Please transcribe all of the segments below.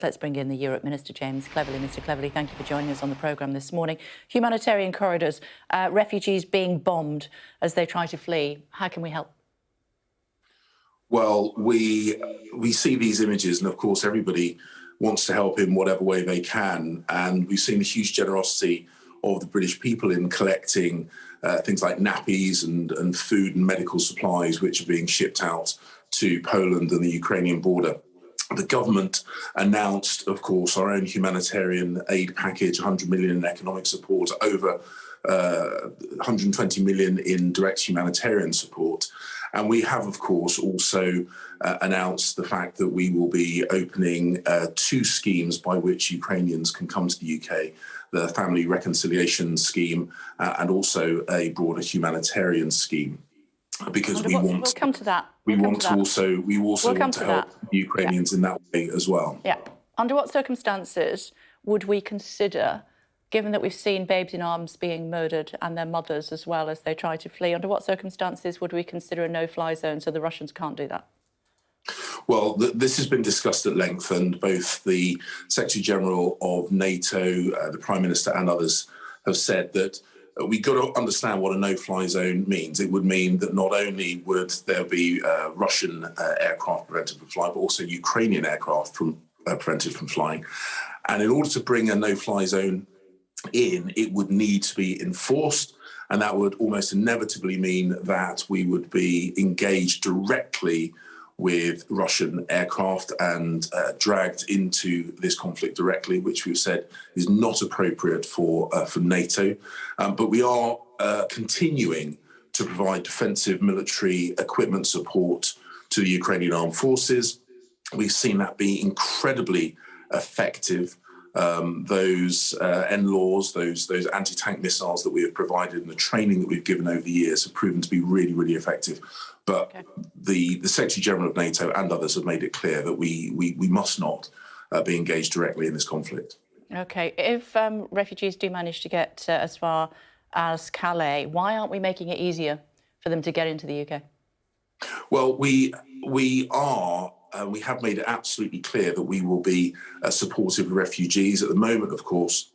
Let's bring in the Europe Minister, James Cleverly. Mr Cleverly, thank you for joining us on the programme this morning. Humanitarian corridors, refugees being bombed as they try to flee. How can we help? Well, we see these images, and of course everybody wants to help in whatever way they can. And we've seen the huge generosity of the British people in collecting things like nappies and food and medical supplies, which are being shipped out to Poland and the Ukrainian border. The government announced, of course, our own humanitarian aid package, 100 million in economic support, over 120 million in direct humanitarian support. And we have, of course, also announced the fact that we will be opening 2 schemes by which Ukrainians can come to the UK, the family reconciliation scheme and also a broader humanitarian scheme. Because we want we'll come to that. We also want to help Ukrainians in that way as well. Yeah. Under what circumstances would we consider, given that we've seen babes in arms being murdered and their mothers as well as they try to flee, under what circumstances would we consider a no-fly zone so the Russians can't do that? Well, this has been discussed at length, and both the Secretary General of NATO, the Prime Minister and others have said that we've got to understand what a no-fly zone means. It would mean that not only would there be Russian aircraft prevented from flying, but also Ukrainian aircraft prevented from flying. And in order to bring a no-fly zone in, it would need to be enforced, and that would almost inevitably mean that we would be engaged directly with Russian aircraft and dragged into this conflict directly, which we've said is not appropriate for NATO. But we are continuing to provide defensive military equipment support to the Ukrainian armed forces. We've seen that be incredibly effective. Those NLAWs, those anti-tank missiles that we have provided and the training that we've given over the years have proven to be really, really effective. But the Secretary General of NATO and others have made it clear that we must not be engaged directly in this conflict. OK. If refugees do manage to get as far as Calais, why aren't we making it easier for them to get into the UK? Well, we have made it absolutely clear that we will be supportive of refugees. At the moment, of course,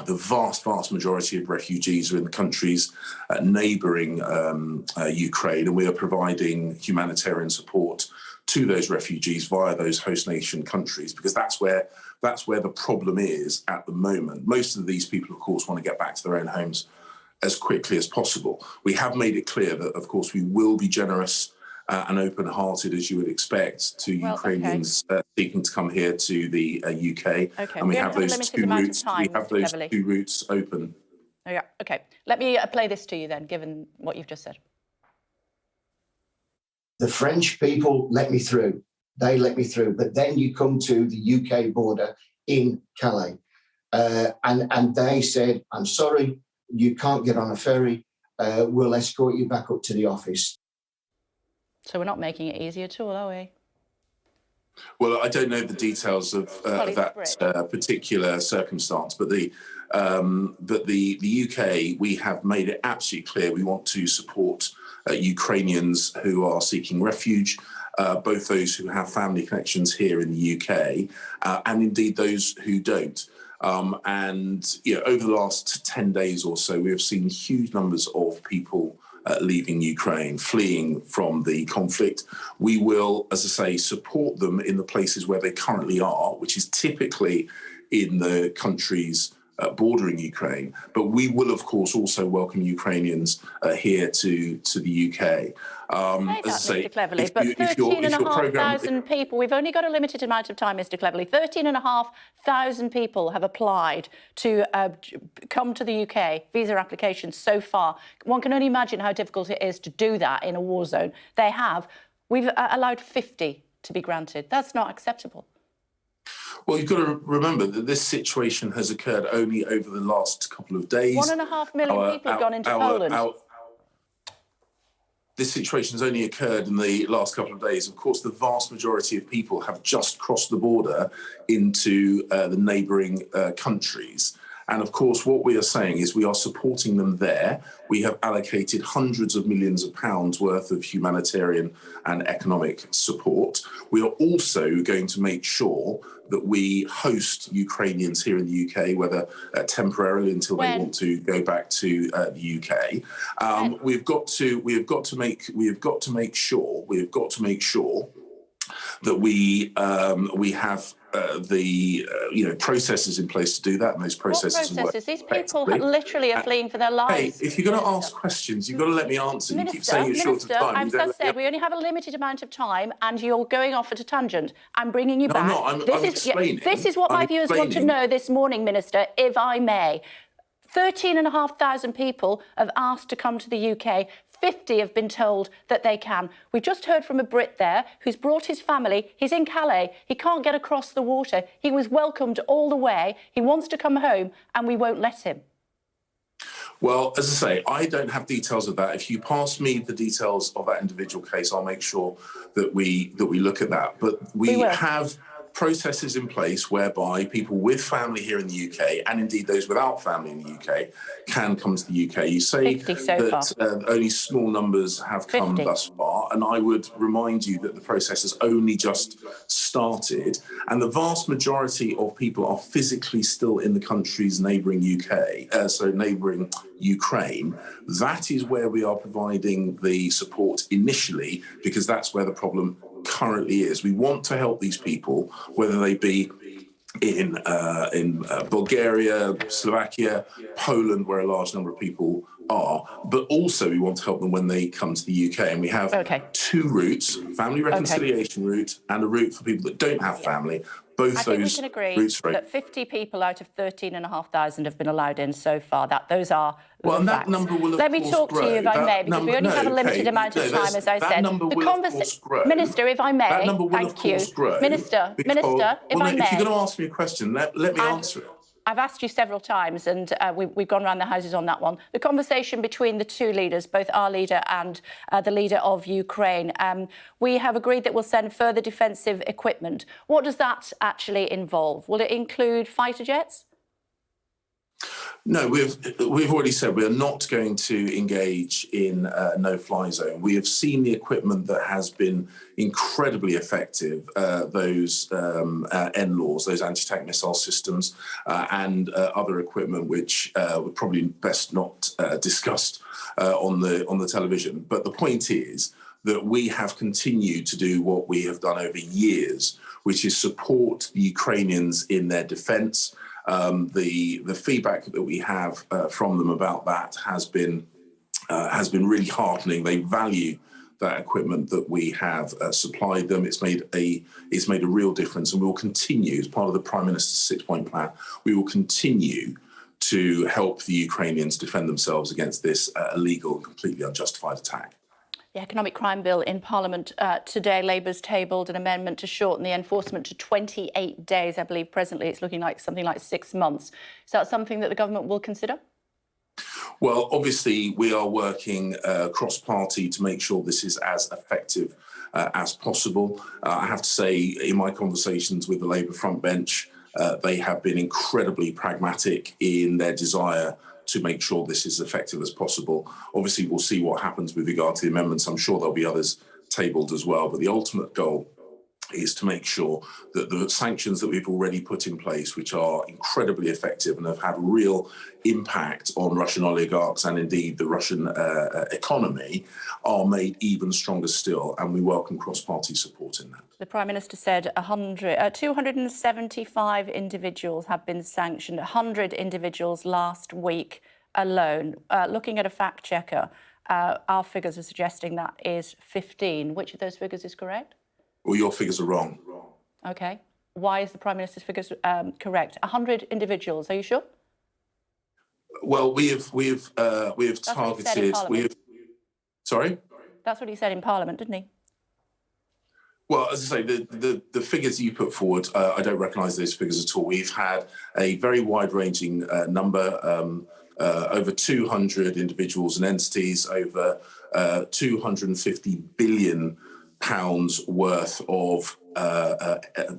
the vast majority of refugees are in the countries neighbouring Ukraine, and we are providing humanitarian support to those refugees via those host nation countries, because that's where the problem is at the moment. Most of these people, of course, want to get back to their own homes as quickly as possible. We have made it clear that, of course, we will be generous and open-hearted, as you would expect, to Ukrainians seeking to come here to the UK. And we have those 2 routes. We have those 2 routes open. Oh, yeah. OK. Let me play this to you then, given what you've just said. The French people let me through. They let me through. But then you come to the UK border in Calais, and they said, "I'm sorry, you can't get on a ferry. We'll escort you back up to the office." So we're not making it easy at all, are we? Well, I don't know the details of that particular circumstance, but the UK, we have made it absolutely clear we want to support Ukrainians who are seeking refuge, both those who have family connections here in the UK and indeed those who don't. And over the last 10 days or so, we have seen huge numbers of people leaving Ukraine, fleeing from the conflict. We will, as I say, support them in the places where they currently are, which is typically in the countries bordering Ukraine. But we will, of course, also welcome Ukrainians here to the UK. As I say, Mr. Cleverly, but 13,500 people, we've only got a limited amount of time, Mr. Cleverly. 13,500 people have applied to come to the UK, visa applications so far. One can only imagine how difficult it is to do that in a war zone. We've allowed 50 to be granted. That's not acceptable. Well, you've got to remember that this situation has occurred only over the last couple of days. 1.5 million people have gone into Poland. This situation has only occurred in the last couple of days. Of course, the vast majority of people have just crossed the border into the neighbouring countries. And of course, what we are saying is we are supporting them there. We have allocated hundreds of millions of pounds worth of humanitarian and economic support. We are also going to make sure that we host Ukrainians here in the UK, whether temporarily until they want to go back to the UK. We've got to make sure that we have the processes in place to do that, and those processes. What processes? These people literally are fleeing for their lives. Hey, if you're going to ask questions, you've got to let me answer. You keep saying you're short of time. I've just said we only have a limited amount of time, and you're going off at a tangent. I'm bringing you back. I'm not. I'm explaining. This is what my viewers want to know this morning, Minister, if I may. 13,500 people have asked to come to the UK. 50 have been told that they can. We've just heard from a Brit there who's brought his family. He's in Calais. He can't get across the water. He was welcomed all the way. He wants to come home, and we won't let him. Well, as I say, I don't have details of that. If you pass me the details of that individual case, I'll make sure that we look at that. But we have processes in place whereby people with family here in the UK, and indeed those without family in the UK, can come to the UK. You say that only small numbers have come thus far, and I would remind you that the process has only just started, and the vast majority of people are physically still in the countries neighbouring neighbouring Ukraine. That is where we are providing the support initially, because that's where the problem currently is. We want to help these people, whether they be in Bulgaria, Slovakia, Poland, where a large number of people are, but also we want to help them when they come to the UK. And we have two routes: family reconciliation route and a route for people that don't have family. Both I those think we can agree that 50 people out of 13,500 have been allowed in so far. Those are and facts. that number will, of Let me course, talk grow. to you, if I may, because we only have a limited amount of time, as I said. Number will, of course, grow. Minister, if I may, that number will, of course, grow. Minister, if I may. If you're going to ask me a question, let me answer it. I've asked you several times, and we've gone around the houses on that one. The conversation between the two leaders, both our leader and the leader of Ukraine, we have agreed that we'll send further defensive equipment. What does that actually involve? Will it include fighter jets? No, we've already said we are not going to engage in no-fly zone. We have seen the equipment that has been incredibly effective, those NLAWs, those anti-tank missile systems, and other equipment which were probably best not discussed on the television. But the point is that we have continued to do what we have done over years, which is support the Ukrainians in their defence. The feedback that we have from them about that has been really heartening. They value that equipment that we have supplied them. It's made a real difference, and we will continue, as part of the Prime Minister's 6-point plan, we will continue to help the Ukrainians defend themselves against this illegal and completely unjustified attack. The Economic Crime Bill in Parliament today. Labour's tabled an amendment to shorten the enforcement to 28 days. I believe presently it's looking like something like 6 months. Is that something that the government will consider? Well, obviously, we are working cross-party to make sure this is as effective as possible. I have to say, in my conversations with the Labour front bench, they have been incredibly pragmatic in their desire to make sure this is as effective as possible. Obviously, we'll see what happens with regard to the amendments. I'm sure there'll be others tabled as well. But the ultimate goal is to make sure that the sanctions that we've already put in place, which are incredibly effective and have had real impact on Russian oligarchs and indeed the Russian economy, are made even stronger still. And we welcome cross-party support in that. The Prime Minister said 275 individuals have been sanctioned, 100 individuals last week alone. Looking at a fact checker, our figures are suggesting that is 15. Which of those figures is correct? Well, your figures are wrong. OK. Why is the Prime Minister's figures correct? 100 individuals, are you sure? Well, we have targeted. Sorry? That's what he said in Parliament, didn't he? Well, as I say, the figures you put forward, I don't recognise those figures at all. We've had a very wide-ranging number, over 200 individuals and entities, over 250 billion pounds worth of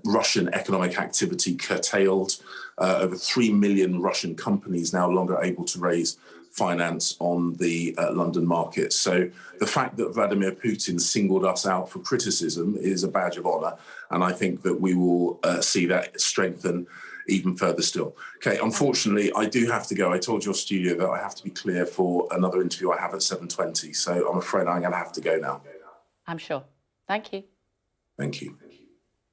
Russian economic activity curtailed. Over 3 million Russian companies now longer able to raise finance on the London market. So the fact that Vladimir Putin singled us out for criticism is a badge of honour, and I think that we will see that strengthen even further still. Okay, unfortunately, I do have to go. I told your studio that I have to be clear for another interview I have at 7:20, so I'm afraid I'm going to have to go now. I'm sure. Thank you. Thank you.